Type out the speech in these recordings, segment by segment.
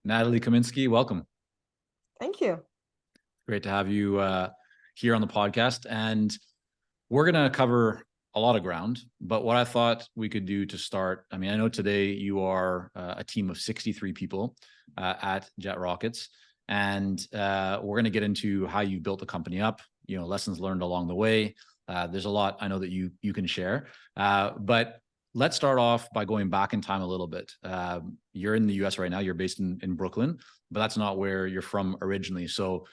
Natalie Kaminsky, welcome. Thank you. Great to have you here on the podcast. And we're going to cover a lot of ground, but what I thought we could do to start, I mean, I know today you are a team of 63 people at Jet Rockets, and we're going to get into how you built the company up, lessons learned along the way. There's a lot I know that you can share, but let's start off by going back in time a little bit. You're in the US right now, you're based in Brooklyn, but that's not where you're from originally. So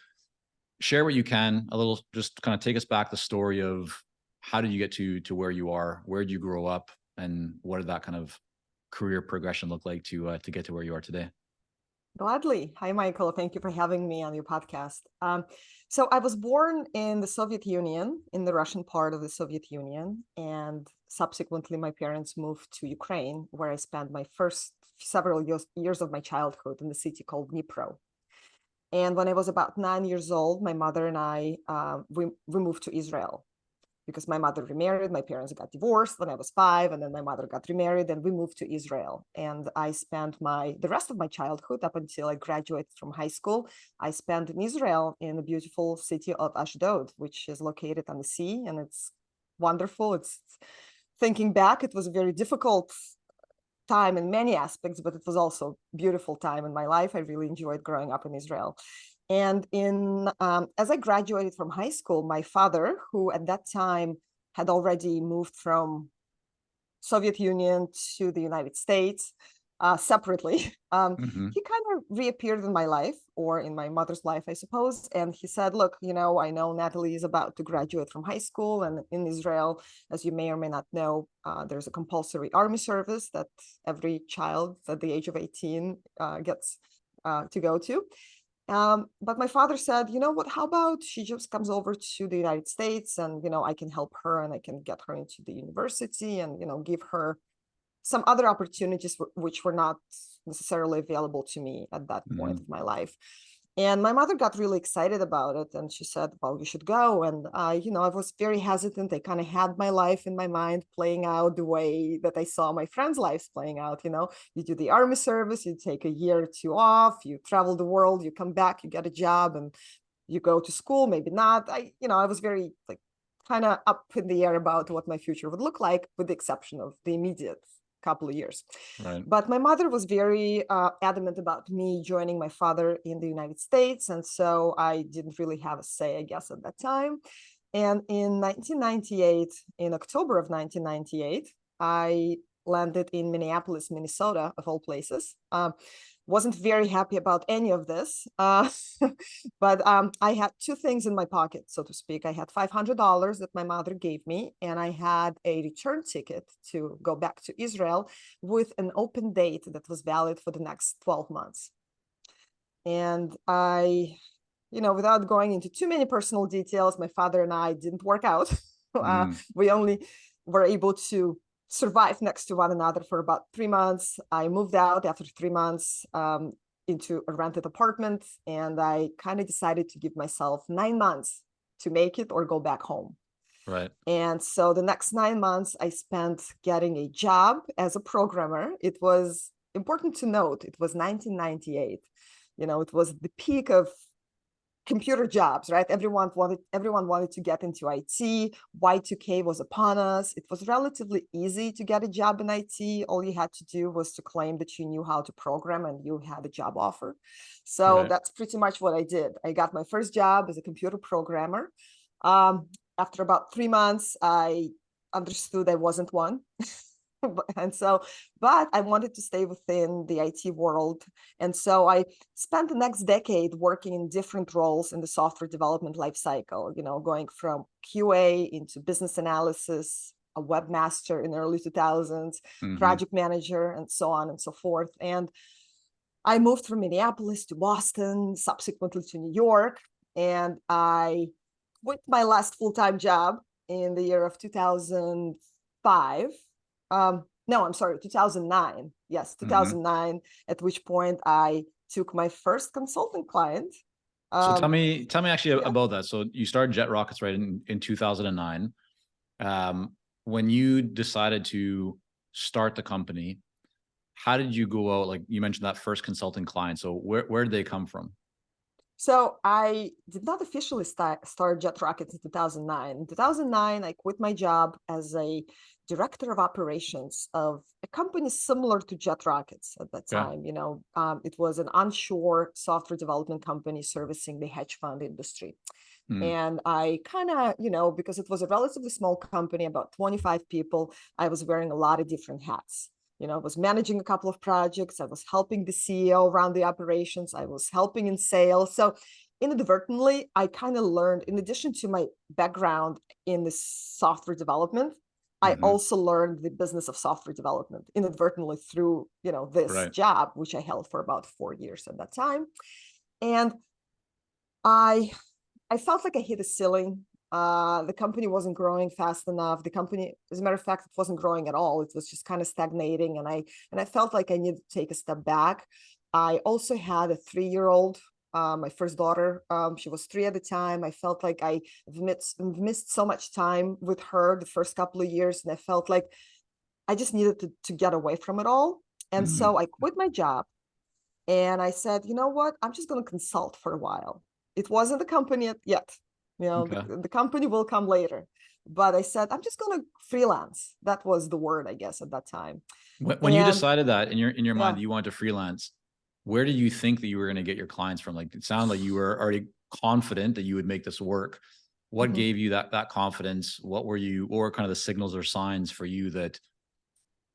share what you can, a little, just kind of take us back the story of how did you get to where you are? Where did you grow up? And what did that kind of career progression look like to get to where you are today? Gladly. Hi, Michael. Thank you for having me on your podcast. So I was born in the Soviet Union, in the Russian part of the Soviet Union. And subsequently, my parents moved to Ukraine, where I spent my first several years of my childhood in the city called Dnipro. And when I was about 9 years old, my mother and I, we moved to Israel because my mother remarried, my parents got divorced when I was 5, and then my mother got remarried, and we moved to Israel. And I spent the rest of my childhood up until I graduated from high school, I spent in Israel in the beautiful city of Ashdod, which is located on the sea, and it's wonderful. It's thinking back, it was a very difficult time in many aspects, but it was also a beautiful time in my life. I really enjoyed growing up in Israel. And as I graduated from high school, my father, who at that time had already moved from Soviet Union to the United States separately, he kind of reappeared in my life, or in my mother's life, I suppose. And he said, look, I know Natalie is about to graduate from high school, and in Israel, as you may or may not know, there's a compulsory army service that every child at the age of 18 gets to go to. But my father said, you know what, how about she just comes over to the United States, and, I can help her, and I can get her into the university, and, give her some other opportunities which were not necessarily available to me at that point of my life. And my mother got really excited about it, and she said, well, you should go. And, I was very hesitant. I kind of had my life in my mind playing out the way that I saw my friends' lives playing out. You do the army service, you take a year or two off, you travel the world, you come back, you get a job, and you go to school, maybe not. I was very kind of up in the air about what my future would look like, with the exception of the immediate couple of years. Right. But my mother was very adamant about me joining my father in the United States. And so I didn't really have a say, I guess, at that time. And in 1998, in October of 1998, I landed in Minneapolis, Minnesota, of all places. Wasn't very happy about any of this, but I had two things in my pocket, so to speak. I had $500 that my mother gave me, and I had a return ticket to go back to Israel with an open date that was valid for the next 12 months. And I, without going into too many personal details, my father and I didn't work out. We only were able to survived next to one another for about 3 months. I moved out after 3 months into a rented apartment, and I kind of decided to give myself 9 months to make it or go back home. Right. And so the next 9 months I spent getting a job as a programmer. It was important to note, it was 1998. It was the peak of computer jobs, right? Everyone wanted to get into IT. Y2K was upon us. It was relatively easy to get a job in IT. All you had to do was to claim that you knew how to program and you had a job offer. So That's pretty much what I did. I got my first job as a computer programmer. After about 3 months, I understood I wasn't one. But I wanted to stay within the IT world. And so I spent the next decade working in different roles in the software development lifecycle, going from QA into business analysis, a webmaster in the early 2000s, project manager, and so on and so forth. And I moved from Minneapolis to Boston, subsequently to New York. And I quit my last full-time job in the year of 2005. No, I'm sorry, 2009. Yes, 2009, at which point I took my first consulting client. So tell me actually about that. So you started Jet Rockets, right, in 2009. When you decided to start the company, how did you go out? Like you mentioned that first consulting client. So where did they come from? So I did not officially start Jet Rockets in 2009. In 2009, I quit my job as a director of operations of a company similar to Jet Rockets at that Yeah. time. It was an onshore software development company servicing the hedge fund industry. Mm, And I kind of, because it was a relatively small company, about 25 people, I was wearing a lot of different hats. I was managing a couple of projects. I was helping the CEO run the operations. I was helping in sales. So inadvertently, I kind of learned, in addition to my background in the software development, I hmm. also learned the business of software development inadvertently through, this Right. job, which I held for about 4 years at that time. And I I felt like I hit a ceiling. The company wasn't growing fast enough. The company, as a matter of fact, it wasn't growing at all. It was just kind of stagnating, and I felt like I needed to take a step back. I also had a 3-year-old, my first daughter. She was 3 at the time. I felt like I missed so much time with her the first couple of years, and I felt like I just needed to get away from it all. And Mm, so I quit my job. And I said, you know what? I'm just going to consult for a while. It wasn't the company yet. okay. The company will come later. But I said, I'm just going to freelance. That was the word, I guess, at that time. When you And decided that in your mind yeah, that you wanted to freelance, where did you think that you were going to get your clients from? Like it sounded like you were already confident that you would make this work. What mhm. gave you that confidence? What were kind of the signals or signs for you that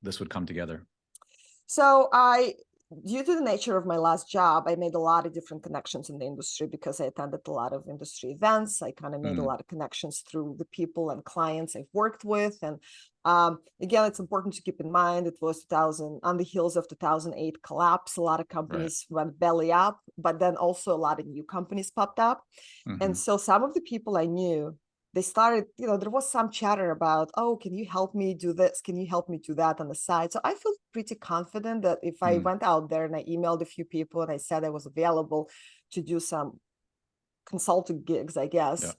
this would come together? So due to the nature of my last job, I made a lot of different connections in the industry because I attended a lot of industry events. I kind of made a Mm, lot of connections through the people and clients I've worked with. And again, it's important to keep in mind it was 2000 on the heels of 2008 collapse. A lot of right. companies went belly up, but then also a lot of new companies popped up. And Hmm. so some of the people I knew, they started, there was some chatter about, oh, can you help me do this? Can you help me do that on the side? So I feel pretty confident that if I Mm, went out there and I emailed a few people and I said I was available to do some consulting gigs, I yeah. guess,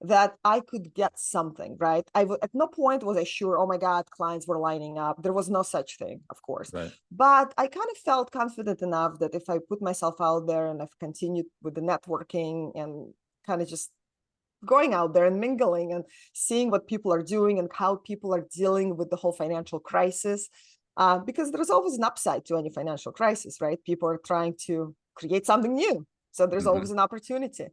that I could get something, right? At no point was I sure, oh my God, clients were lining up. There was no such thing, of course. Right. But I kind of felt confident enough that if I put myself out there and I've continued with the networking and kind of just going out there and mingling and seeing what people are doing and how people are dealing with the whole financial crisis. Because there's always an upside to any financial crisis, right? People are trying to create something new. So there's always Hmm. an opportunity.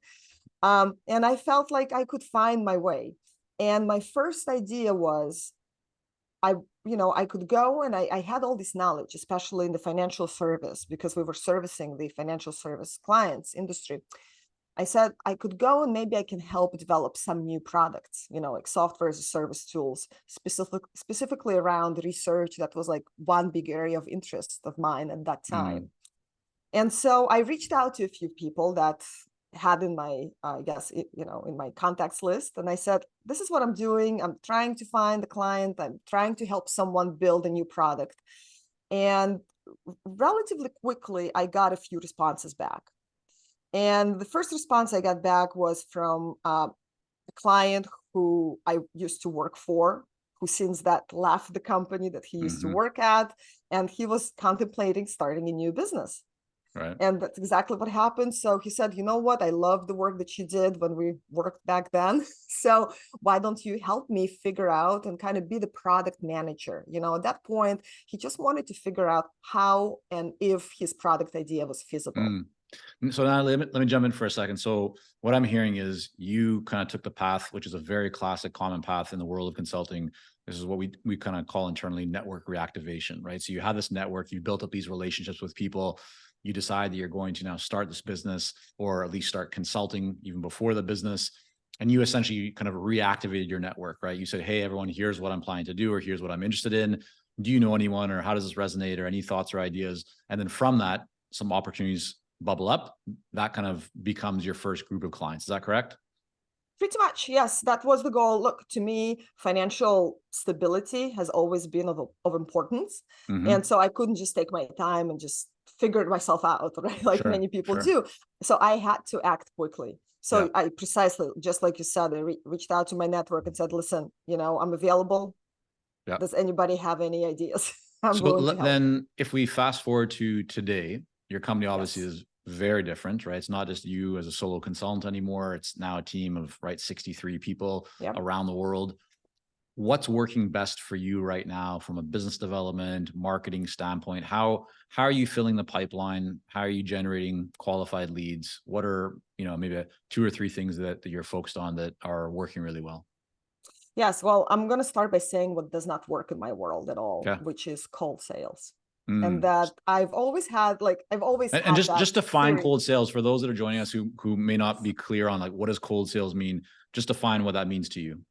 And I felt like I could find my way. And my first idea was I, I could go and I had all this knowledge, especially in the financial service, because we were servicing the financial service clients industry. I said I could go and maybe I can help develop some new products, like software as a service tools, specifically around research. That was like one big area of interest of mine at that Mm, time. And so I reached out to a few people that had in my, I guess, in my contacts list. And I said, this is what I'm doing. I'm trying to find a client. I'm trying to help someone build a new product. And relatively quickly, I got a few responses back. And the first response I got back was from a client who I used to work for, who since that left the company that he used to hmm. work at, and he was contemplating starting a new business. Right. And that's exactly what happened. So he said, you know what? I love the work that you did when we worked back then. So why don't you help me figure out and kind of be the product manager? At that point, he just wanted to figure out how and if his product idea was feasible. Mm. So now let me jump in for a second. So what I'm hearing is you kind of took the path, which is a very classic common path in the world of consulting. This is what we kind of call internally network reactivation, right? So you have this network, you built up these relationships with people, you decide that you're going to now start this business or at least start consulting even before the business. And you essentially kind of reactivated your network, right? You said, hey, everyone, here's what I'm planning to do, or here's what I'm interested in. Do you know anyone, or how does this resonate, or any thoughts or ideas? And then from that, some opportunities bubble up, that kind of becomes your first group of clients. Is that correct? Pretty much, yes. That was the goal. Look, to me, financial stability has always been of importance. And Hmm. so I couldn't just take my time and just figure it myself out, right? Like Sure. many people Sure. do. So I had to act quickly. Yeah. So I precisely, just like you said, I reached out to my network and said, listen, I'm available. Yeah. Does anybody have any ideas? I'm willing to help. Then if we fast forward to today, your company obviously Yes. is very different, right? It's not just you as a solo consultant anymore. It's now a team of, right, 63 people Yep. around the world. What's working best for you right now from a business development, marketing standpoint? How are you filling the pipeline? How are you generating qualified leads? What are, maybe 2 or 3 things that you're focused on that are working really well? Yes, well, I'm going to start by saying what does not work in my world at all, Okay. which is cold sales. And Mm. that I've always had And just that define theory. cold sales for those that are joining us who may not be clear on, like, what does cold sales mean? Just define what that means to you.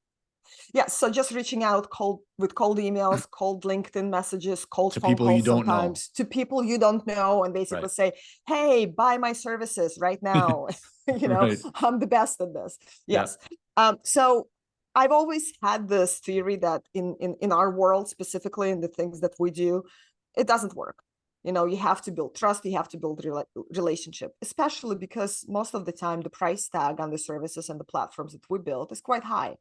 Yeah, so just reaching out with cold emails, cold LinkedIn messages, cold To phone people you calls don't know. sometimes to people you don't know, and basically Right. say, "Hey, buy my services right now." Right. I'm the best at this. Yeah. Yes. So I've always had this theory that in our world, specifically in the things that we do, it doesn't work. You have to build trust, you have to build relationship, especially because most of the time the price tag on the services and the platforms that we build is quite high.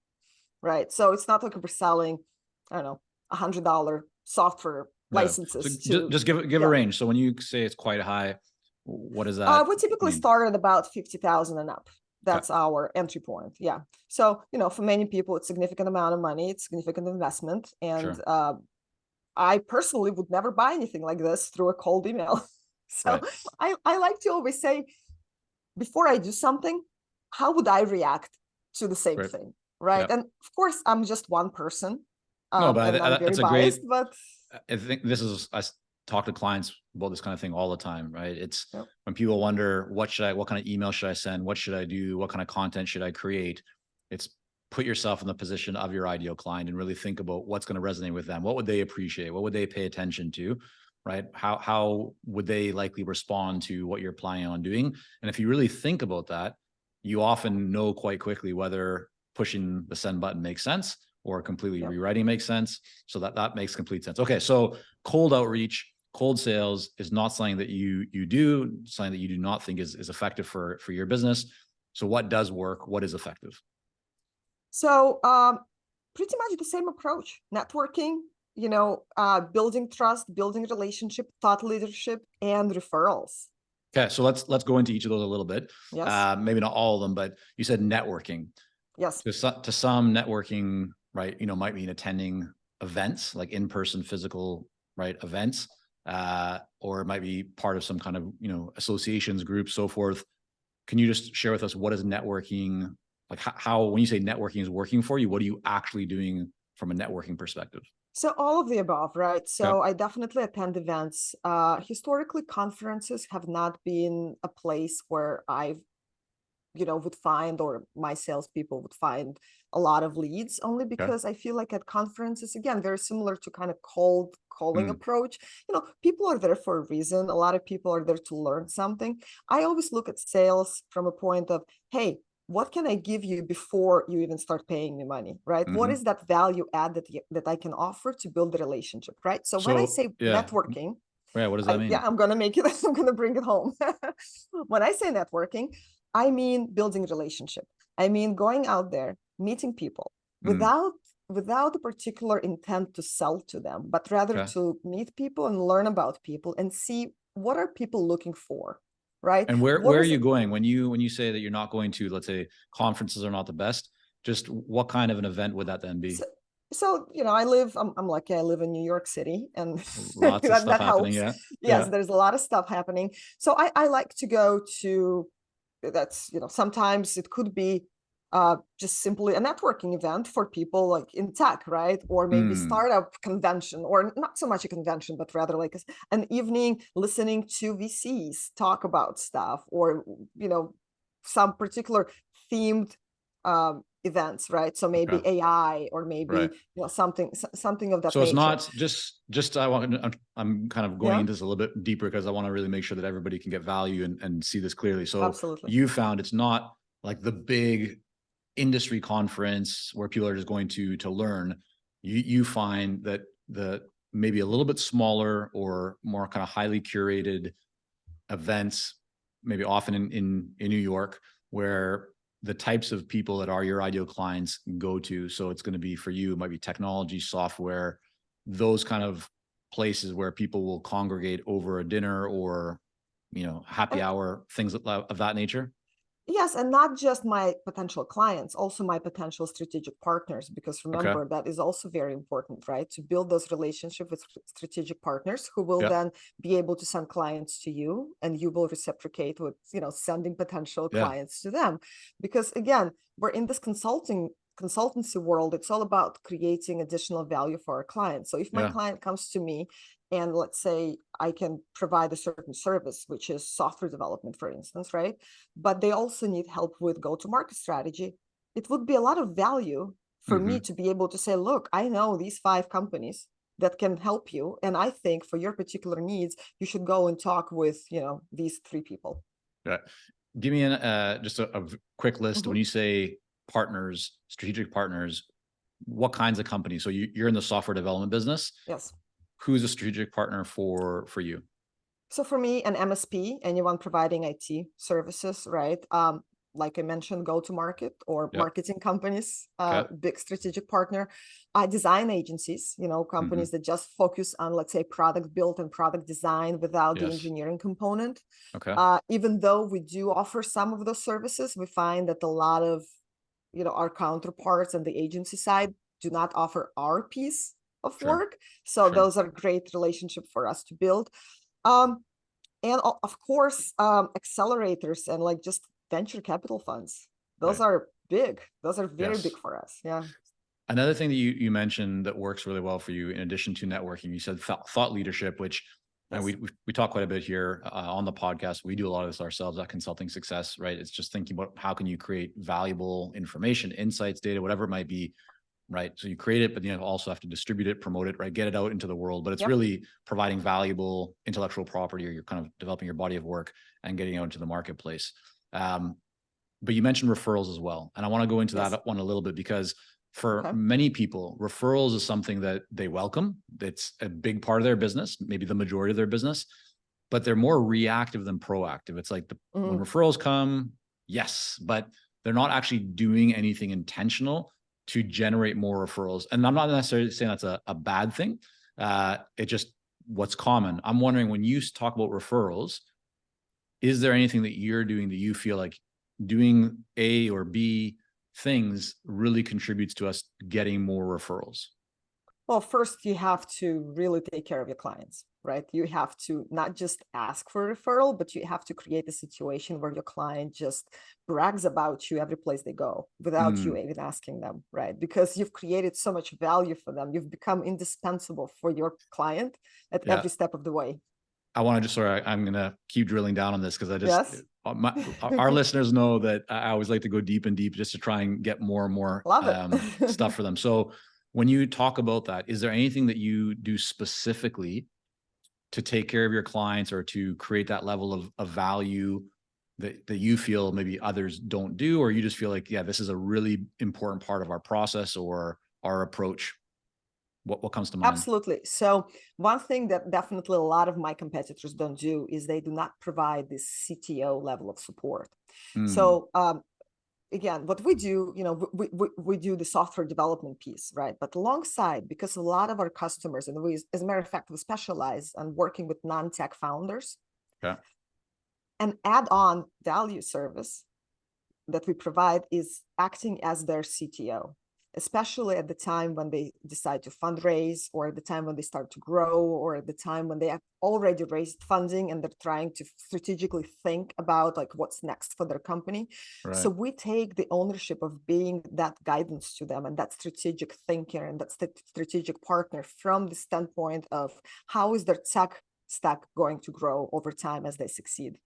Right. So it's not like we're selling, I don't know, $100 software Yeah. So licenses to, just give a yeah. range. So when you say it's quite high, what does that We typically mean? start at about 50,000 and up. Okay. That's our entry point. Yeah. So, for many people, it's a significant amount of money. It's significant investment. And Sure. I personally would never buy anything like this through a cold email. So Right. I like to always say, before I do something, how would I react to the same Great. thing? Right. Yeah. And of course, I'm just one person. No, but And I'm very that's a great, biased, but I think this is, I talk to clients about this kind of thing all the time, right? It's yep. when people wonder, what kind of email should I send? What should I do? What kind of content should I create? It's put yourself in the position of your ideal client and really think about what's going to resonate with them. What would they appreciate? What would they pay attention to? Right? How would they likely respond to what you're planning on doing? And if you really think about that, you often know quite quickly whether pushing the send button makes sense or completely Yep. rewriting makes sense. So that makes complete sense. Okay, so cold outreach, cold sales is not something that you do, something that you do not think is effective for your business. So what does work? What is effective? So pretty much the same approach: networking, building trust, building relationship, thought leadership, and referrals. Okay, so let's go into each of those a little bit. Yes. Maybe not all of them, but you said networking. Yes. To some, networking, right, might mean attending events, like in-person physical, right, events, or it might be part of some kind of, associations, groups, so forth. Can you just share with us, what is networking, like how when you say networking is working for you, what are you actually doing from a networking perspective? So all of the above, right? Okay. So I definitely attend events. Historically, conferences have not been a place where I would find, or my salespeople would find, a lot of leads, only Okay. because I feel like at conferences, again, very similar to kind of cold calling Mm. approach. People are there for a reason. A lot of people are there to learn something. I always look at sales from a point of, hey, what can I give you before you even start paying me money, right? What Mm-hmm. is that value add that I can offer to build the relationship, right? So when I So say yeah. networking, Yeah, what does that mean? I'm gonna make it. I'm gonna bring it home. When I say networking, I mean building relationship. I mean going out there, meeting people Mm. without a particular intent to sell to them, but rather Okay. to meet people and learn about people and see what are people looking for, right? And where What are is you it? going when you say that you're not going to, let's say, conferences are not the best? Just what kind of an event would that then be? So, I'm lucky, I live in New York City, and Lots of stuff that happening. helps. Yeah. Yes, Yeah. there's a lot of stuff happening. So I like to go to, that's, sometimes it could be just simply a networking event for people like in tech, right? Or maybe Mm. startup convention, or not so much a convention, but rather like an evening listening to VCs talk about stuff, or, some particular themed events, right? So maybe Okay. AI, or Right. maybe, something of that So it's nature. not just I'm kind of going Yeah, into this a little bit deeper because I want to really make sure that everybody can get value and see this clearly. So absolutely. you found it's not like the big industry conference where people are just going to learn. You find that the maybe a little bit smaller or more kind of highly curated events, maybe often in New York, where the types of people that are your ideal clients go to. So it's going to be, for you, it might be technology, software, those kind of places where people will congregate over a dinner or, happy And hour, things of that nature? yes, and not just my potential clients, also my potential strategic partners, because Okay. remember, that is also very important, right? To build those relationships with strategic partners who will Yeah. then be able to send clients to you, and you will reciprocate with, sending potential Yeah. clients to them. Because again, we're in this consultancy world. It's all about creating additional value for our clients. So if my Yeah. client comes to me and let's say I can provide a certain service, which is software development, for instance, right? But they also need help with go-to-market strategy. It would be a lot of value for me Hmm. to be able to say, look, I know these 5 companies that can help you. And I think for your particular needs, you should go and talk with, these 3 people. Yeah. Give me just a quick list. When Mhm. you say partners, strategic partners, what kinds of companies? So you're in the software development business. Yes. Who's a strategic partner for you? So for me, an MSP, anyone providing IT services, right? Like I mentioned, go-to-market or Yep. marketing companies, Okay. big strategic partner, design agencies, Hmm. companies that just focus on, let's say, product build and product design without the Yes. engineering component. Okay. Even though we do offer some of those services, we find that a lot of, our counterparts on the agency side do not offer our piece of Sure. work. So Sure. those are great relationship for us to build. Um, and of course, accelerators and like just venture capital funds. Those Right. are big. Those are very big Yes. for us. Yeah. Another thing that you mentioned that works really well for you, in addition to networking, you said thought leadership, which and Yes. we talk quite a bit here on the podcast. We do a lot of this ourselves at Consulting Success, right? It's just thinking about how can you create valuable information, insights, data, whatever it might be, right? So you create it, but you also have to distribute it, promote it, right? Get it out into the world. But it's Yep. really providing valuable intellectual property, or you're kind of developing your body of work and getting out into the marketplace. But you mentioned referrals as well. And I want to go into Yes. that one a little bit, because for Okay. many people, referrals is something that they welcome. It's a big part of their business, maybe the majority of their business, but they're more reactive than proactive. It's like when Mm. referrals come, yes, but they're not actually doing anything intentional to generate more referrals. And I'm not necessarily saying that's a bad thing. It just what's common. I'm wondering, when you talk about referrals, is there anything that you're doing that you feel like doing A or B things really contributes to us getting more referrals? Well, first you have to really take care of your clients, right? You have to not just ask for a referral, but you have to create a situation where your client just brags about you every place they go without you Mm, even asking them, right? Because you've created so much value for them. You've become indispensable for your client at yeah. every step of the way. I want to just, sorry, I'm going to keep drilling down on this, because Yes. our listeners know that I always like to go deep and deep just to try and get more and more Love it. stuff for them. So when you talk about that, is there anything that you do specifically to take care of your clients, or to create that level of value that you feel maybe others don't do, or you just feel like, yeah, this is a really important part of our process or our approach? What comes to mind? Absolutely. So one thing that definitely a lot of my competitors don't do is they do not provide this CTO level of support. Mm, So again, what we do, we do the software development piece, right? But alongside, because a lot of our customers, and we, as a matter of fact, we specialize on working with non-tech founders, yeah. an add-on value service that we provide is acting as their CTO, especially at the time when they decide to fundraise, or at the time when they start to grow, or at the time when they have already raised funding and they're trying to strategically think about like what's next for their company. So Right. we take the ownership of being that guidance to them and that strategic thinker and that strategic partner from the standpoint of how is their tech stack going to grow over time as they succeed.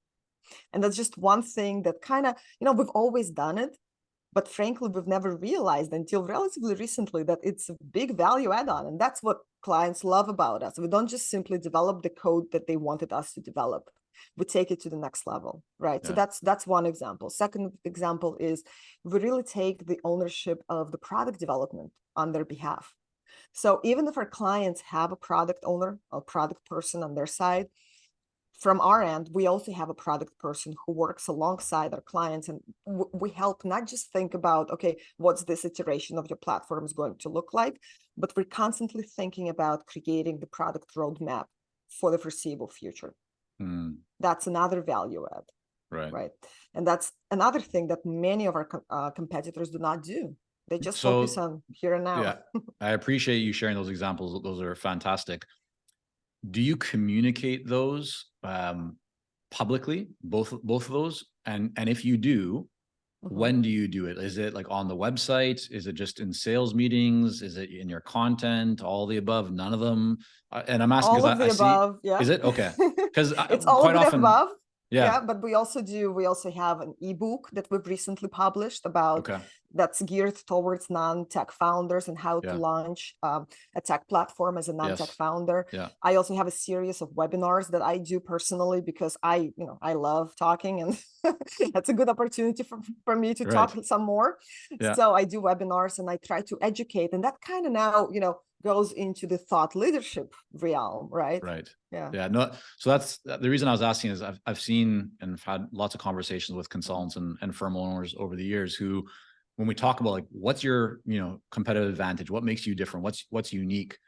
And that's just one thing that kind of, we've always done it, but frankly, we've never realized until relatively recently that it's a big value add-on. And that's what clients love about us. We don't just simply develop the code that they wanted us to develop. We take it to the next level, right? So Yeah. that's one example. Second example is we really take the ownership of the product development on their behalf. So even if our clients have a product owner, a product person on their side, from our end, we also have a product person who works alongside our clients, and we help not just think about, okay, what's this iteration of your platform is going to look like, but we're constantly thinking about creating the product roadmap for the foreseeable future. That's another value add, right? And that's another thing that many of our competitors do not do. They just focus on here and now. Yeah, I appreciate you sharing those examples. Those are fantastic. Do you communicate those publicly, both of those? And if you do, when do you do it? Is it like on the website? Is it just in sales meetings? Is it in your content? All the above? None of them? And I'm asking all of because the I see. above. Yeah. Is it okay? Because it's all quite of the often, above. yeah. Yeah, but we also have an ebook that we've recently published about that's geared towards non-tech founders and how to launch a tech platform as a non-tech founder. I also have a series of webinars that I do personally because I love talking, and that's a good opportunity for me to talk some more. So I do webinars and I try to educate, and that kind of now, goes into the thought leadership realm, right? Yeah. No, so that's the reason I was asking is I've seen and I've had lots of conversations with consultants and firm owners over the years who, when we talk about like, what's your, competitive advantage? What makes you different? What's unique?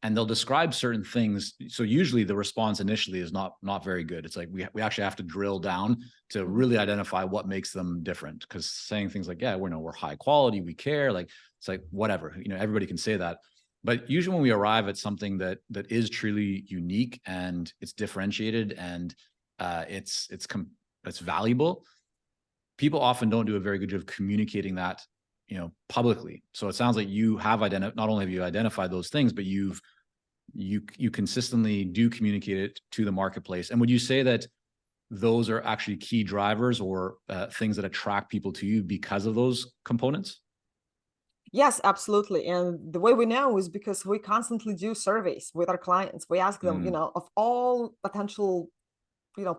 And they'll describe certain things. So usually the response initially is not very good. It's like, we actually have to drill down to really identify what makes them different. Because saying things like, we're high quality, we care, like, it's like, whatever, everybody can say that. But usually when we arrive at something that is truly unique and it's differentiated and it's valuable, people often don't do a very good job of communicating that, publicly. So it sounds like you have not only have you identified those things, but you consistently do communicate it to the marketplace. And would you say that those are actually key drivers or things that attract people to you because of those components? Yes, absolutely. And the way we know is because we constantly do surveys with our clients. We ask them, of all potential,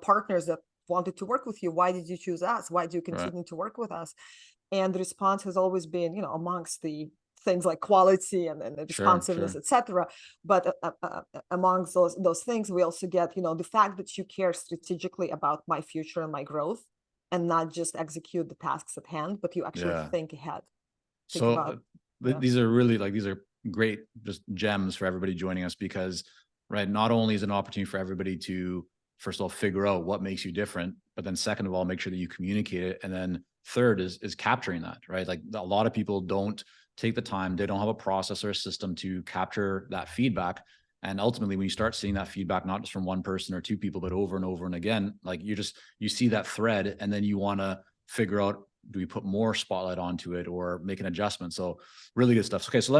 partners that wanted to work with you, why did you choose us? Why do you continue to work with us? And the response has always been, amongst the things like quality and the responsiveness, etc. But amongst those things, we also get, the fact that you care strategically about my future and my growth, and not just execute the tasks at hand, but you actually think ahead. So these are really these are great just gems for everybody joining us because, not only is it an opportunity for everybody to, first of all, figure out what makes you different, but then second of all, make sure that you communicate it. And then third is capturing that, right? Like a lot of people don't take the time, they don't have a process or a system to capture that feedback. And ultimately, when you start seeing that feedback, not just from one person or two people, but over and over and again, like you see that thread and then you want to figure out, do we put more spotlight onto it or make an adjustment? So really good stuff. Okay. So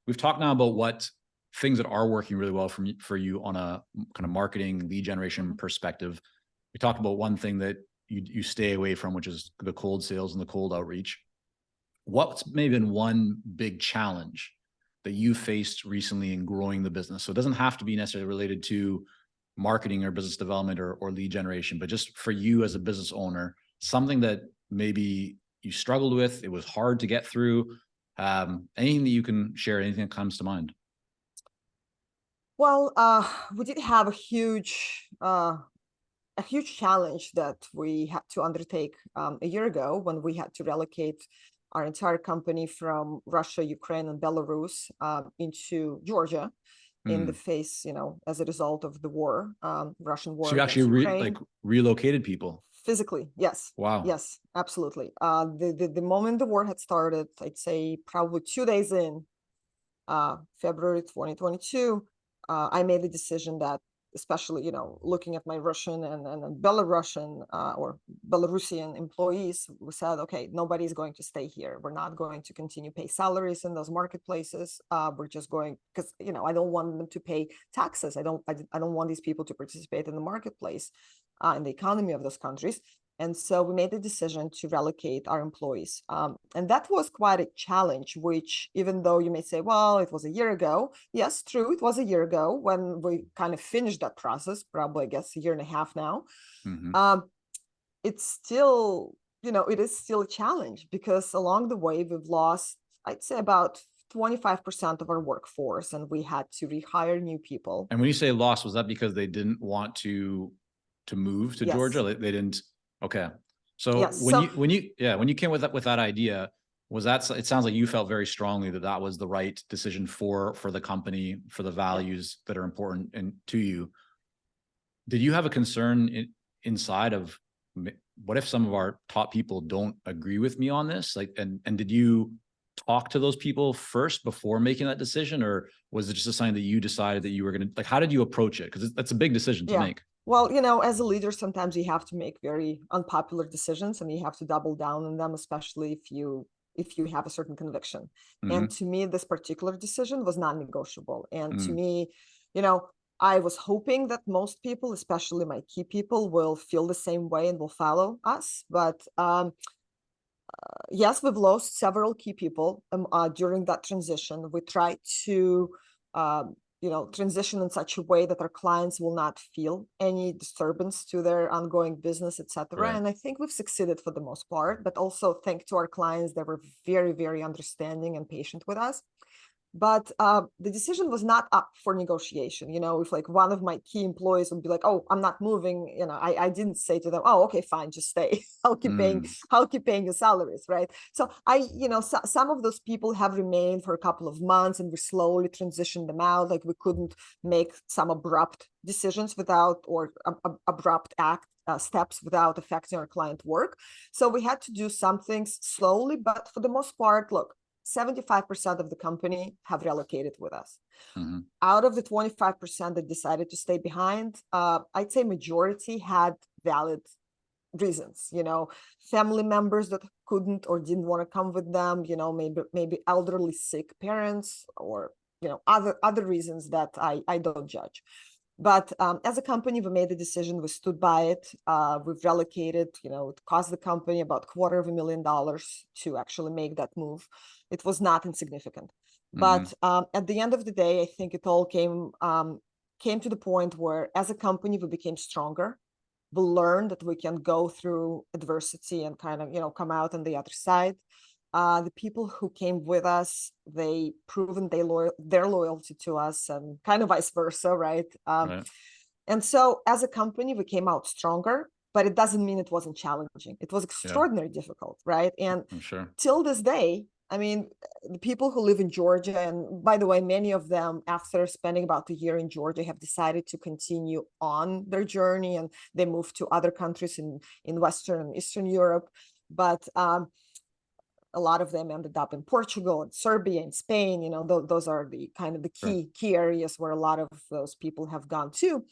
we've talked now about what things that are working really well for you on a kind of marketing lead generation perspective. We talked about one thing that you stay away from, which is the cold sales and the cold outreach. What's maybe been one big challenge that you faced recently in growing the business? So it doesn't have to be necessarily related to marketing or business development or lead generation, but just for you as a business owner, something that maybe you struggled with, it was hard to get through. Anything that you can share, anything that comes to mind? Well, we did have a huge challenge that we had to undertake a year ago when we had to relocate our entire company from Russia, Ukraine, and Belarus into Georgia in the face, as a result of the war, Russian war. So you actually relocated people? Physically, yes. Wow. Yes, absolutely. The moment the war had started, I'd say probably 2 days in, February 2022, I made the decision that, especially, looking at my Russian and Belarusian or Belarusian employees, we said, okay, nobody's going to stay here. We're not going to continue pay salaries in those marketplaces. We're just going, because, I don't want them to pay taxes. I don't want these people to participate in the marketplace, in the economy of those countries. And so we made the decision to relocate our employees. And that was quite a challenge, which, even though you may say, well, it was a year ago. Yes, true. It was a year ago when we kind of finished that process, probably, I guess, a year and a half now. It's still, it is still a challenge because along the way, we've lost, I'd say, about 25% of our workforce, and we had to rehire new people. And when you say lost, was that because they didn't want to to move to Yes. Georgia? They didn't. Okay. So Yes. when you came with that idea, was that, it sounds like you felt very strongly that that was the right decision for the company, for the values that are important and to you. Did you have a concern inside of, what if some of our top people don't agree with me on this? Like, and did you talk to those people first before making that decision, or was it just a sign that you decided that you were going to, like, how did you approach it? Because that's a big decision to make. Well, as a leader, sometimes you have to make very unpopular decisions, and you have to double down on them, especially if you have a certain conviction. And to me, this particular decision was non-negotiable. And to me, I was hoping that most people, especially my key people, will feel the same way and will follow us. But yes, we've lost several key people during that transition. We tried to transition in such a way that our clients will not feel any disturbance to their ongoing business, etc. Right. And I think we've succeeded for the most part, but also thanks to our clients, they were very, very understanding and patient with us. But the decision was not up for negotiation. If like one of my key employees would be like, "Oh, I'm not moving," I didn't say to them, "Oh, okay, fine, just stay. I'll keep paying your salaries," right? So some of those people have remained for a couple of months, and we slowly transitioned them out. Like we couldn't make some abrupt decisions without, or abrupt steps without affecting our client work. So we had to do some things slowly, but for the most part, look, 75% of the company have relocated with us. Out of the 25% that decided to stay behind, I'd say majority had valid reasons. Family members that couldn't or didn't want to come with them. Maybe elderly sick parents, or other reasons that I don't judge. But as a company, we made the decision, we stood by it. We've relocated, it cost the company about $250,000 to actually make that move. It was not insignificant. But at the end of the day, I think it all came to the point where as a company, we became stronger. We learned that we can go through adversity and kind of, come out on the other side. The people who came with us, they proven their loyalty to us, and kind of vice versa, right? And so as a company, we came out stronger, but it doesn't mean it wasn't challenging. It was extraordinarily difficult, right? And till this day, I mean, the people who live in Georgia, and by the way, many of them, after spending about a year in Georgia, have decided to continue on their journey, and they moved to other countries in Western and Eastern Europe. But a lot of them ended up in Portugal and Serbia and Spain. Those are the kind of the key areas where a lot of those people have gone to.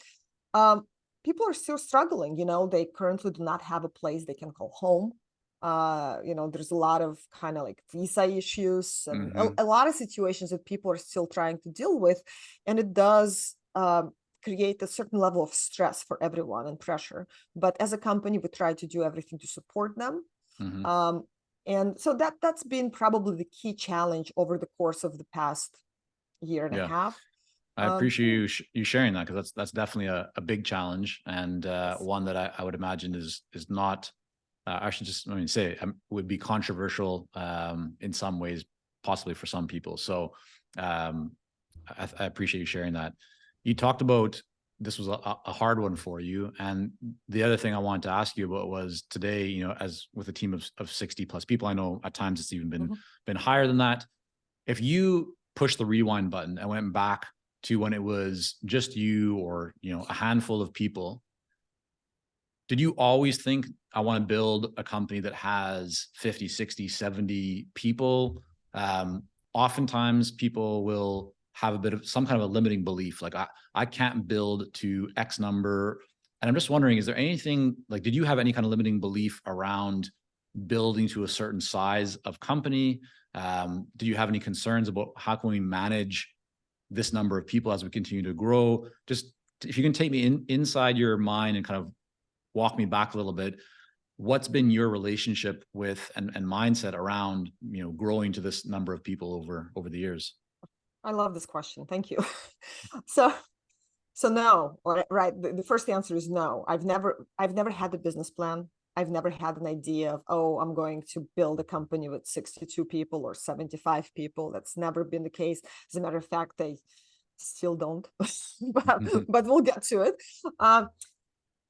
People are still struggling. They currently do not have a place they can call home. There's a lot of kind of like visa issues and a lot of situations that people are still trying to deal with. And it does create a certain level of stress for everyone and pressure. But as a company, we try to do everything to support them. And so that's been probably the key challenge over the course of the past year and a half. I appreciate you sharing that, because that's definitely a big challenge, and one that I would imagine is not, I should just say would be controversial in some ways, possibly for some people. So I appreciate you sharing that. You talked about this was a hard one for you. And the other thing I wanted to ask you about was today, as with a team of 60 plus people, I know at times it's even been higher than that. If you push the rewind button and went back to when it was just you or, a handful of people, did you always think, I want to build a company that has 50, 60, 70 people? Oftentimes people will have a bit of some kind of a limiting belief, like I can't build to X number. And I'm just wondering, is there anything, like, did you have any kind of limiting belief around building to a certain size of company? Do you have any concerns about how can we manage this number of people as we continue to grow? Just if you can take me inside your mind and kind of walk me back a little bit, what's been your relationship with and mindset around, growing to this number of people over the years? I love this question. Thank you. So no, right. The first answer is no. I've never had a business plan. I've never had an idea of, oh, I'm going to build a company with 62 people or 75 people. That's never been the case. As a matter of fact, I still don't, but we'll get to it.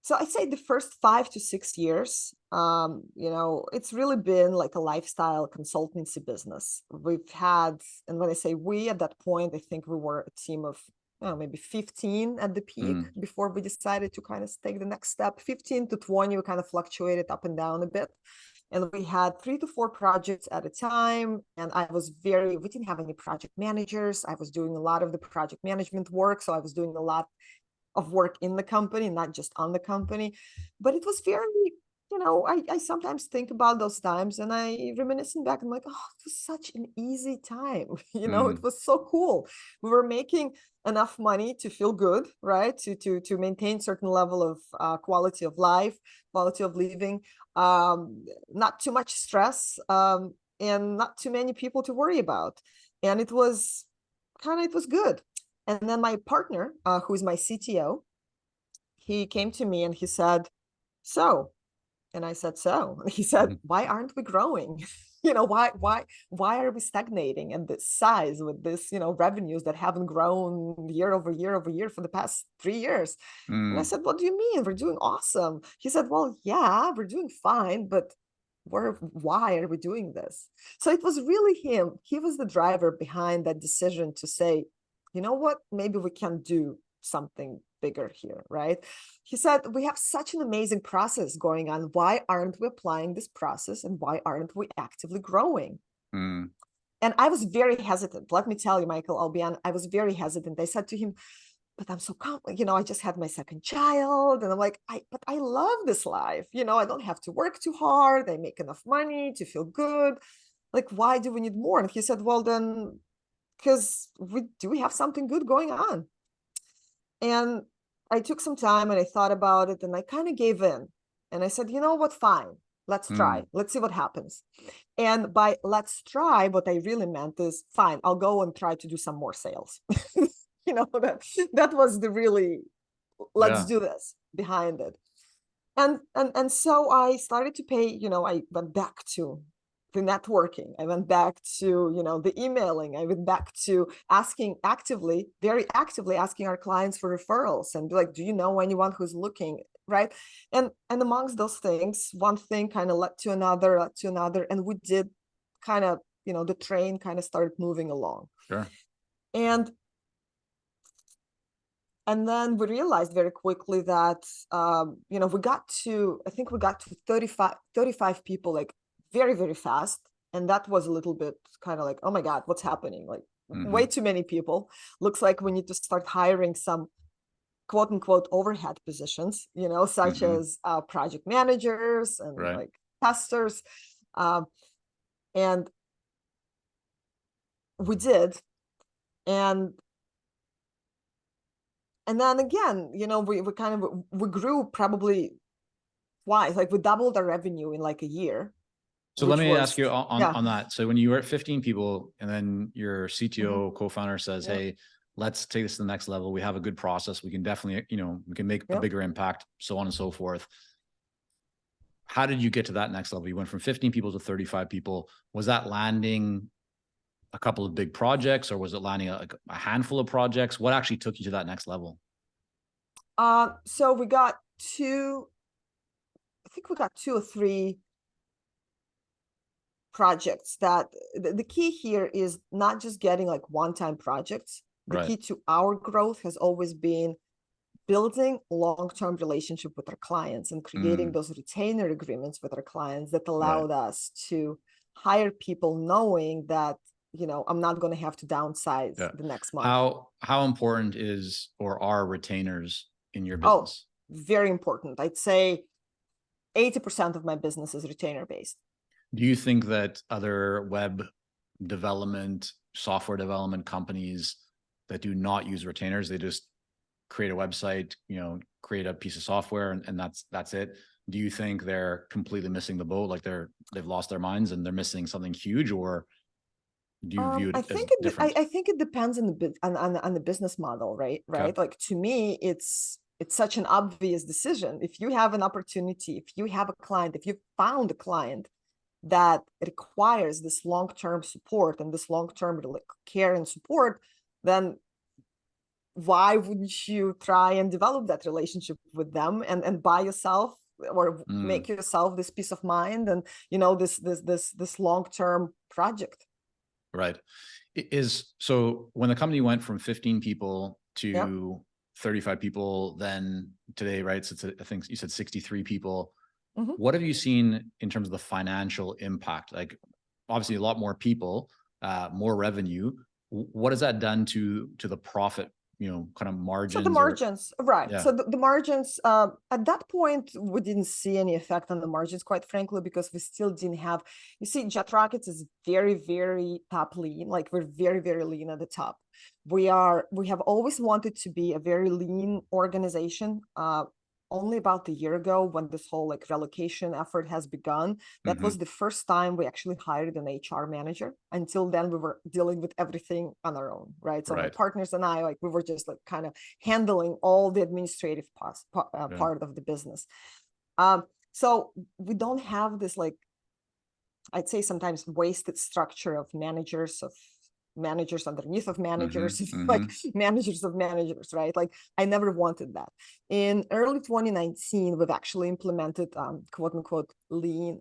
So I'd say the first 5 to 6 years, it's really been like a lifestyle consultancy business. We've had, and when I say we, at that point, I think we were a team of maybe 15 at the peak before we decided to kind of take the next step. 15 to 20, we kind of fluctuated up and down a bit. And we had 3 to 4 projects at a time. And we didn't have any project managers. I was doing a lot of the project management work. So I was doing a lot of work in the company, not just on the company. But it was very, I sometimes think about those times and I reminiscing back. I'm like, oh, it was such an easy time. It was so cool. We were making enough money to feel good, right? To maintain certain level of quality of life, quality of living, not too much stress, and not too many people to worry about. And it was good. And then my partner, who is my CTO, he came to me and he said, so, and I said, so, and he said, why aren't we growing? Why are we stagnating at this size with this, revenues that haven't grown year over year over year for the past 3 years? And I said, what do you mean? We're doing awesome. He said, well, yeah, we're doing fine, but why are we doing this? So it was really him. He was the driver behind that decision to say, you know what, maybe we can do something bigger here, right? He said, we have such an amazing process going on. Why aren't we applying this process and why aren't we actively growing? And I was very hesitant. Let me tell you, Michael, I'll be honest, I was very hesitant. I said to him, but I'm so I just had my second child and I'm like, but I love this life. I don't have to work too hard. I make enough money to feel good. Like, why do we need more? And he said, well, then, because we have something good going on. And I took some time and I thought about it and I kind of gave in. And I said, you know what, fine, let's try. Let's see what happens. And by let's try, what I really meant is, fine, I'll go and try to do some more sales. That was the really, let's do this behind it. And so I started to pay, I went back to the networking. I went back to, the emailing. I went back to very actively asking our clients for referrals and be like, do you know anyone who's looking, right? And amongst those things, one thing kind of led to another, and we did kind of, the train kind of started moving along. Sure. And then we realized very quickly that, we got to 35 people, like very, very fast. And that was a little bit kind of like, oh my God, what's happening? Like way too many people. Looks like we need to start hiring some quote unquote overhead positions, such as project managers and like testers. And we did. And then again, we grew probably twice, like we doubled our revenue in like a year. So let me ask you on that. So when you were at 15 people and then your CTO co-founder says, hey, let's take this to the next level. We have a good process. We can definitely, we can make a bigger impact, so on and so forth. How did you get to that next level? You went from 15 people to 35 people. Was that landing a couple of big projects or was it landing a handful of projects? What actually took you to that next level? So we got two or three projects. That the key here is not just getting like one-time projects. The key to our growth has always been building long-term relationship with our clients and creating those retainer agreements with our clients that allowed us to hire people knowing that, I'm not going to have to downsize the next month. How important is or are retainers in your business? Oh, very important. I'd say 80% of my business is retainer based. Do you think that other web development, software development companies that do not use retainers, they just create a website, create a piece of software and that's it? Do you think they're completely missing the boat? Like they've lost their minds and they're missing something huge, or do you view it as different? I think it depends on the business model, right? Okay. Like to me, it's such an obvious decision. If you have an opportunity, if you have a client, if you found a client that requires this long-term support and this long-term care and support, then why wouldn't you try and develop that relationship with them and buy yourself or make yourself this peace of mind and, this long-term project. Right. So when the company went from 15 people Yep. to 35 people, then today, right? So I think you said 63 people. Mhm. What have you seen in terms of the financial impact? Like obviously a lot more people, more revenue. What has that done to the profit, kind of So the margins or margins, right. yeah. So the margins, at that point, we didn't see any effect on the margins, quite frankly, because we still didn't have, you see, Jet Rockets is very, very top lean. Like we're very, very lean at the top. We have always wanted to be a very lean organization. Only about a year ago, when this whole like relocation effort has begun, that was the first time we actually hired an HR manager. Until then, we were dealing with everything on our own, right? So my Right. partners and I, like, we were just like kind of handling all the administrative Yeah. part of the business. So we don't have this, like, I'd say sometimes wasted structure of managers underneath of managers, like managers of managers, right? Like I never wanted that. In early 2019, we've actually implemented quote unquote lean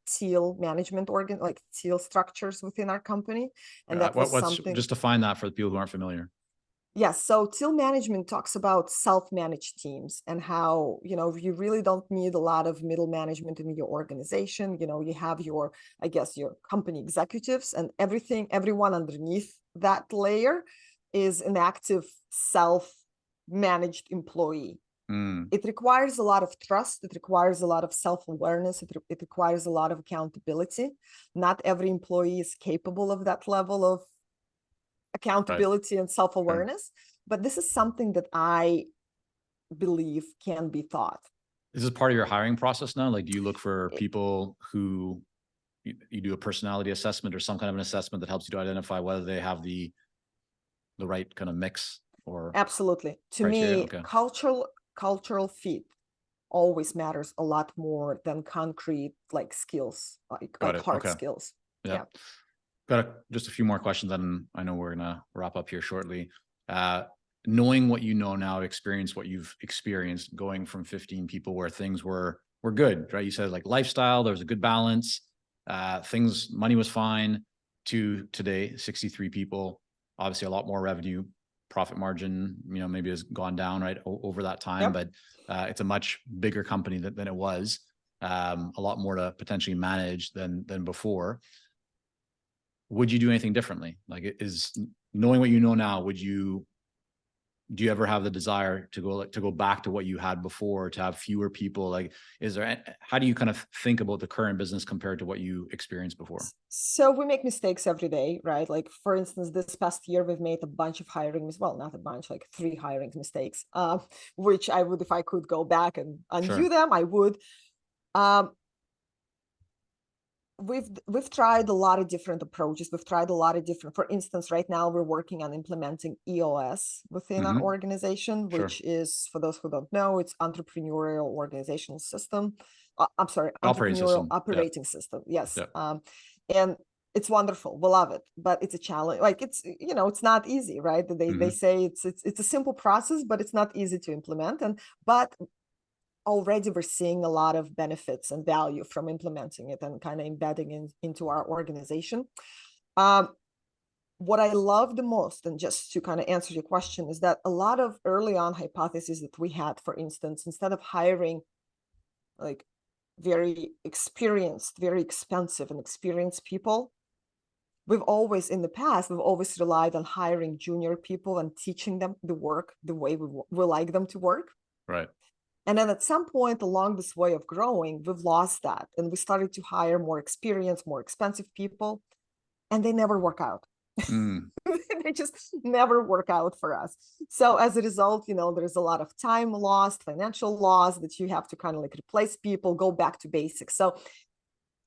teal management like teal structures within our company. And that was What's something. just define that for the people who aren't familiar. Yes, so teal management talks about self-managed teams and how, you really don't need a lot of middle management in your organization. You have your, I guess, your company executives, and everyone underneath that layer is an active self-managed employee. It requires a lot of trust. It requires a lot of self-awareness. It requires a lot of accountability. Not every employee is capable of that level of accountability and self-awareness, but this is something that I believe can be taught. Is this part of your hiring process now? Like, do you look for people who you do a personality assessment or some kind of an assessment that helps you to identify whether they have the right kind of mix or Absolutely. To criteria? me, Okay. cultural fit always matters a lot more than concrete like skills, Got like it. hard Okay. skills. Yeah. Got just a few more questions, and I know we're gonna wrap up here shortly. Knowing what you know now, experience what you've experienced, going from 15 people where things were good, right? You said like lifestyle, there was a good balance, money was fine, to today, 63 people, obviously a lot more revenue, profit margin, maybe has gone down right over that time, but it's a much bigger company than it was, a lot more to potentially manage than before. Would you do anything differently? Like, is knowing what you know now, do you ever have the desire to go back to what you had before, to have fewer people? Like, how do you kind of think about the current business compared to what you experienced before? So we make mistakes every day, right? Like, for instance, this past year, we've made a bunch of hiring as well, not a bunch, like 3 hiring mistakes, which I would, if I could go back and undo them, I would. We've tried a lot of different approaches. We've tried a lot of different, for instance, right now we're working on implementing EOS within our organization, which is, for those who don't know, it's entrepreneurial organizational system. I'm sorry, entrepreneurial operating system. Yes. And it's wonderful. We love it, but it's a challenge. Like, it's, it's not easy, right? They say it's a simple process, but it's not easy to implement. But already we're seeing a lot of benefits and value from implementing it and kind of embedding into our organization. What I love the most, and just to kind of answer your question, is that a lot of early on hypotheses that we had, for instance, instead of hiring like very experienced, very expensive and experienced people, we've always relied on hiring junior people and teaching them the work the way we like them to work. Right. And then at some point along this way of growing, we've lost that. And we started to hire more experienced, more expensive people, and they never work out. They just never work out for us. So as a result, there's a lot of time lost, financial loss, that you have to kind of like replace people, go back to basics. So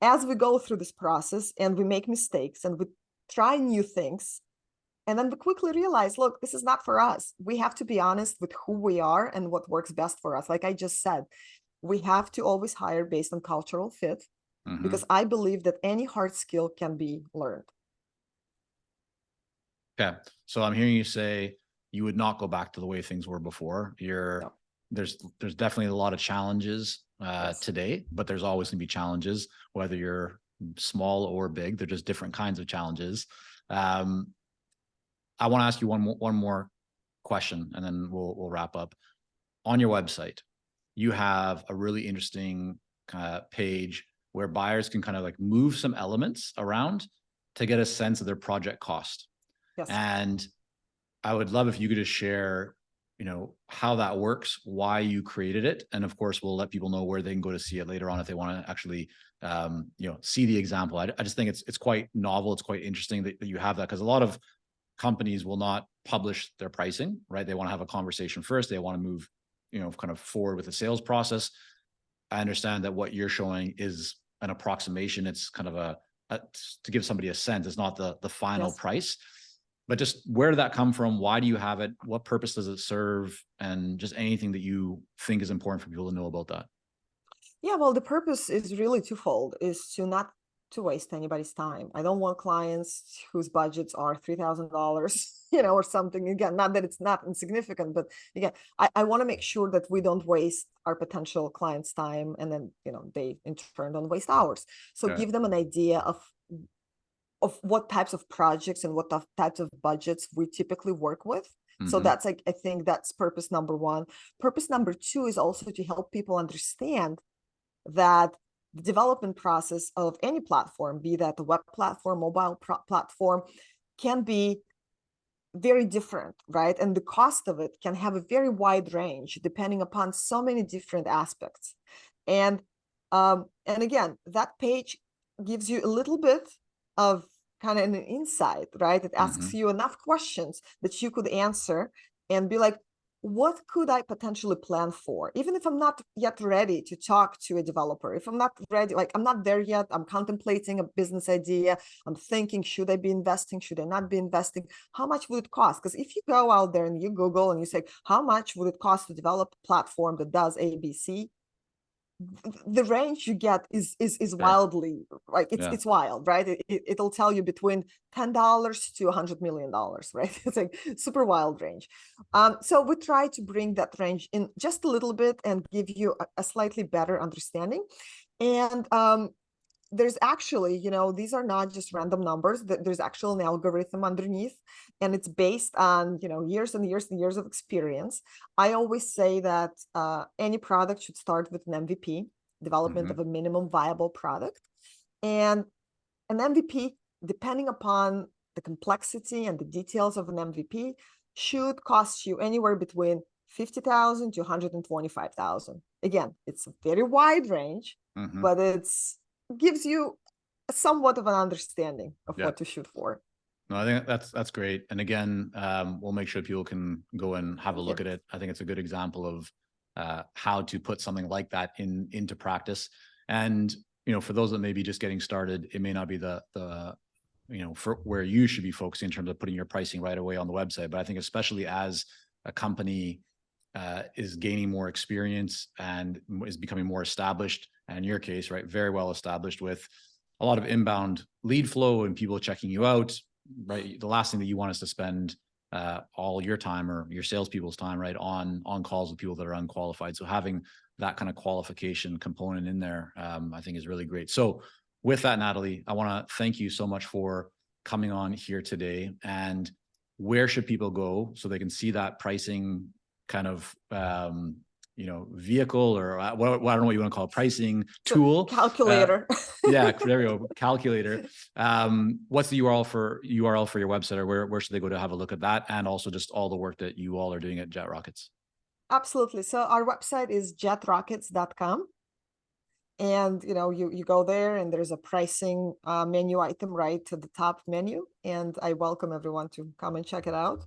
as we go through this process and we make mistakes and we try new things, and then we quickly realize, look, this is not for us. We have to be honest with who we are and what works best for us. Like I just said, we have to always hire based on cultural fit, because I believe that any hard skill can be learned. Okay. So I'm hearing you say you would not go back to the way things were before. No. There's definitely a lot of challenges Yes. today, but there's always going to be challenges, whether you're small or big. They're just different kinds of challenges. I want to ask you one more question, and then we'll wrap up. On your website, you have a really interesting page where buyers can kind of like move some elements around to get a sense of their project cost. Yes. And I would love if you could just share, how that works, why you created it. And of course, we'll let people know where they can go to see it later on if they want to actually, see the example. I just think it's quite novel. It's quite interesting that you have that, because a lot of companies will not publish their pricing, right? They want to have a conversation first. They want to move, kind of forward with the sales process. I understand that what you're showing is an approximation. It's kind of to give somebody a sense. It's not the final price, but just where did that come from? Why do you have it? What purpose does it serve? And just anything that you think is important for people to know about that. Yeah, well, the purpose is really twofold, is to not to waste anybody's time. I don't want clients whose budgets are $3,000, or something. Again, not that it's not insignificant, but again, I want to make sure that we don't waste our potential clients' time, and then, they in turn don't waste ours. So give them an idea of what types of projects and what types of budgets we typically work with. So that's I think that's purpose number one. Purpose number two is also to help people understand that the development process of any platform, be that a web platform, mobile platform, can be very different, right? And the cost of it can have a very wide range depending upon so many different aspects. And again, that page gives you a little bit of kind of an insight, right? It asks you enough questions that you could answer and be like, what could I potentially plan for? Even if I'm not yet ready to talk to a developer, if I'm not ready, like I'm not there yet, I'm contemplating a business idea, I'm thinking, should I be investing? Should I not be investing? How much would it cost? Because if you go out there and you Google and you say, how much would it cost to develop a platform that does ABC? The range you get is wildly, like it's wild, right? It'll tell you between $10 to $100 million, right? It's like super wild range. So we try to bring that range in just a little bit and give you a slightly better understanding. And there's actually, these are not just random numbers. There's actually an algorithm underneath, and it's based on, years and years and years of experience. I always say that any product should start with an MVP, development of a minimum viable product. And an MVP, depending upon the complexity and the details of an MVP, should cost you anywhere between $50,000 to $125,000. Again, it's a very wide range, but gives you somewhat of an understanding of what to shoot for. No, I think that's great. And again, we'll make sure people can go and have a look at it. I think it's a good example of how to put something like that into practice. And, for those that may be just getting started, it may not be the for where you should be focusing in terms of putting your pricing right away on the website. But I think especially as a company is gaining more experience and is becoming more established, and in your case, right, very well established with a lot of inbound lead flow and people checking you out, right? The last thing that you want is to spend all your time or your salespeople's time, right, on calls with people that are unqualified. So having that kind of qualification component in there, I think is really great. So with that, Natalie, I want to thank you so much for coming on here today. And where should people go so they can see that pricing kind of vehicle, or what I don't know what you want to call it, pricing tool, calculator? Yeah, there we go, calculator. What's the URL for your website, or where should they go to have a look at that, and also just all the work that you all are doing at Jet Rockets? Absolutely. So our website is jetrockets.com. And you go there and there's a pricing menu item right to the top menu, and I welcome everyone to come and check it out.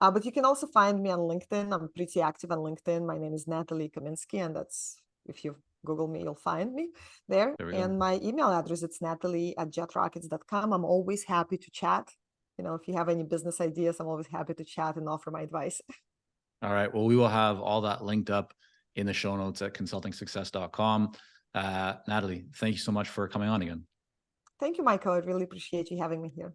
But you can also find me on LinkedIn. I'm pretty active on LinkedIn. My name is Natalie Kaminsky, and that's, if you Google me, you'll find me there. And my email address, it's natalie@jetrockets.com. I'm always happy to chat. If you have any business ideas, I'm always happy to chat and offer my advice. All right. Well, we will have all that linked up in the show notes at consultingsuccess.com. Natalie, thank you so much for coming on again. Thank you, Michael. I really appreciate you having me here.